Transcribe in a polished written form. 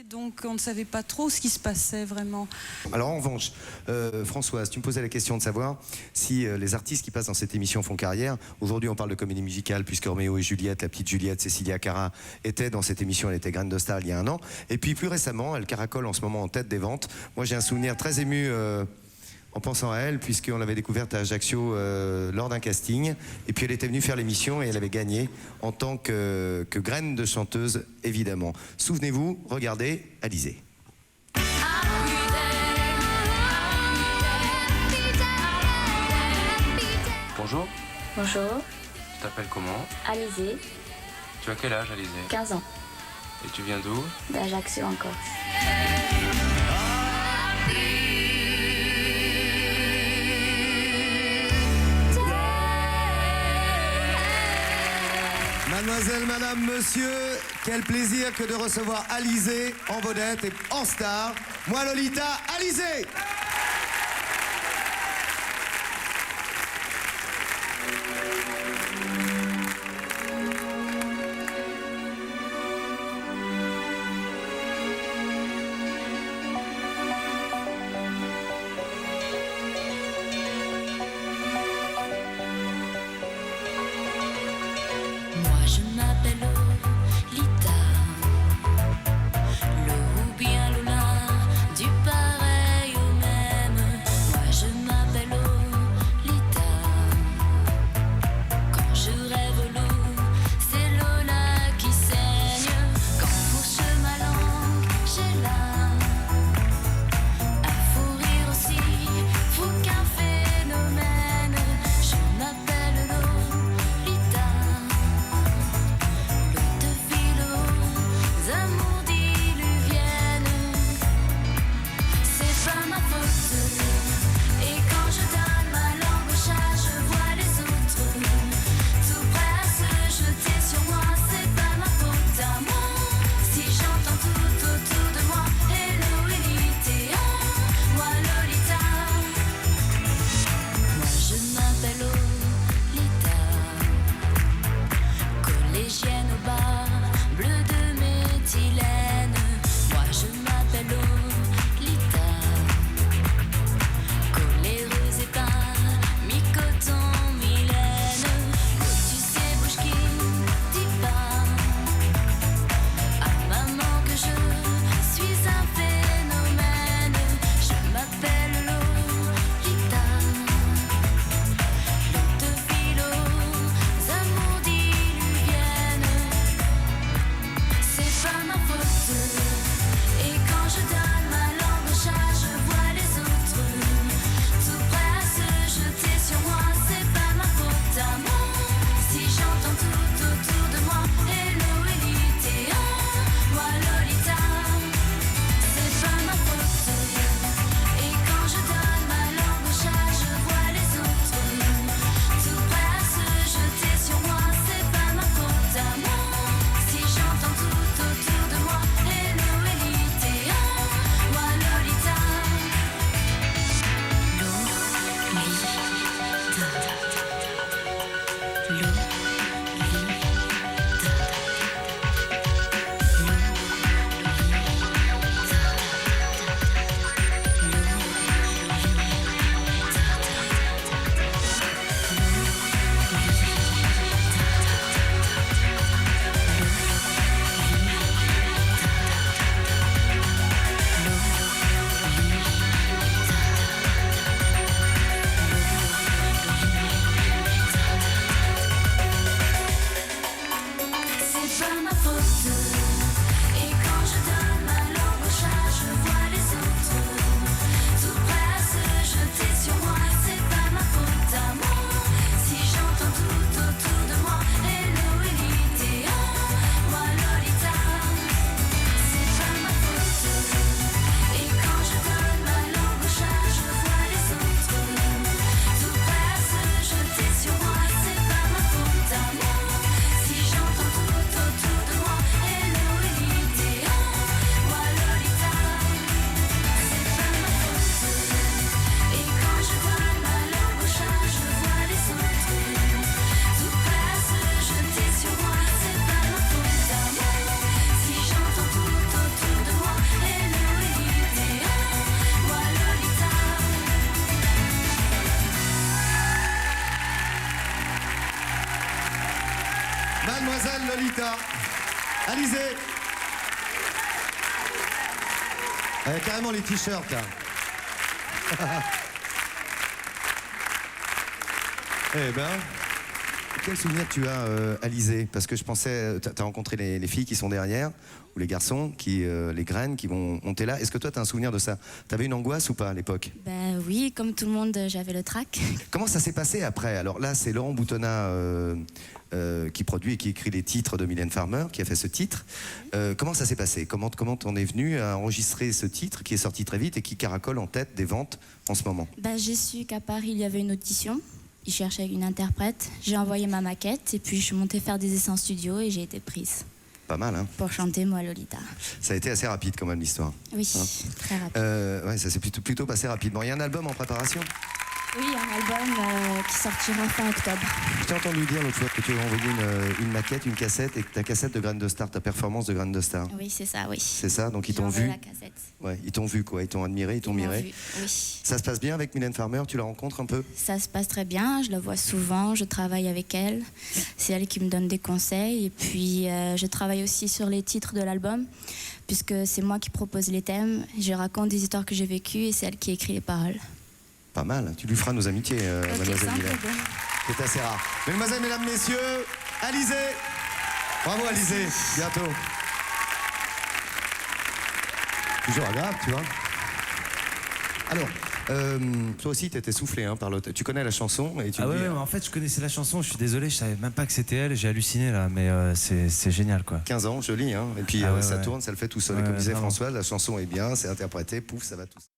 Donc on ne savait pas trop ce qui se passait vraiment. Alors en revanche, Françoise, tu me posais la question de savoir si les artistes qui passent dans cette émission font carrière. Aujourd'hui on parle de comédie musicale puisque Roméo et Juliette, la petite Juliette, Cécilia Cara, était dans cette émission, elle était Graine de Star il y a 1 an. Et puis plus récemment, elle caracole en ce moment en tête des ventes. Moi j'ai un souvenir très ému en pensant à elle, puisqu'on l'avait découverte à Ajaccio lors d'un casting. Et puis elle était venue faire l'émission et elle avait gagné en tant que graine de chanteuse, évidemment. Souvenez-vous, regardez, Alizée. Bonjour. Bonjour, Tu t'appelles comment? Alizée, Tu as quel âge, Alizée? 15 ans, Et tu viens d'où? d'Ajaccio en Corse. Mademoiselle, madame, monsieur, quel plaisir que de recevoir Alizée en vedette et en star. Moi, Lolita, Alizée! Moi je m'appelle Lolita, Lo ou bien Lola, du pareil au même. Alizé. Carrément les t-shirts, là. Eh ben, quel souvenir tu as, Alizé? Parce que je pensais, tu as rencontré les filles qui sont derrière, ou les garçons, les graines qui vont monter là. Est-ce que toi, tu as un souvenir de ça? Tu avais une angoisse ou pas à l'époque? Ben oui, comme tout le monde, j'avais le trac. Comment ça s'est passé après? Alors là, c'est Laurent Boutonnat qui produit et qui écrit les titres de Mylène Farmer, qui a fait ce titre. Comment ça s'est passé? Comment t'en es venu à enregistrer ce titre qui est sorti très vite et qui caracole en tête des ventes en ce moment? Ben, j'ai su qu'à Paris, il y avait une audition. Ils cherchaient une interprète. J'ai envoyé ma maquette et puis je suis montée faire des essais en studio et j'ai été prise. Pas mal, hein? Pour chanter Moi Lolita. Ça a été assez rapide quand même l'histoire. Oui, Hein? très rapide. Ouais, ça s'est plutôt passé rapidement. Il y a un album en préparation? Oui, un album qui sortira fin octobre. Je t'ai entendu dire l'autre fois que tu avais envoyé une maquette, une cassette, et que ta cassette de Graines de Star, ta performance de Graines de Star. Oui, c'est ça, oui. C'est ça, donc ils J'ai t'ont envoyé vu. la cassette. Ouais, ils t'ont vu quoi, ils t'ont admiré, ils t'ont Ils m'ont miré. vu, oui. Ça se passe bien avec Mylène Farmer, tu la rencontres un peu? Ça se passe très bien, je la vois souvent, je travaille avec elle. C'est elle qui me donne des conseils. Et puis, je travaille aussi sur les titres de l'album, puisque c'est moi qui propose les thèmes. Je raconte des histoires que j'ai vécues et c'est elle qui écrit les paroles. Pas mal, tu lui feras nos amitiés, Ok, mademoiselle simple, Mylène. bon. C'est assez rare. Mesdemoiselles, mesdames, messieurs, Alizé. Bravo Alizé, bientôt. Toujours agréable, tu vois. Alors, toi aussi, t'étais soufflé hein, par l'autre. Tu connais la chanson et tu Ah me ouais, dis, ouais, mais en fait je connaissais la chanson, je suis désolé, je savais même pas que c'était elle, j'ai halluciné là, mais c'est génial quoi. 15 ans, joli, hein. Et puis Ah ouais, ça ouais. tourne, ça le fait tout seul. Ouais, et comme disait vraiment. Françoise, la chanson est bien, c'est interprété, pouf, ça va tout seul.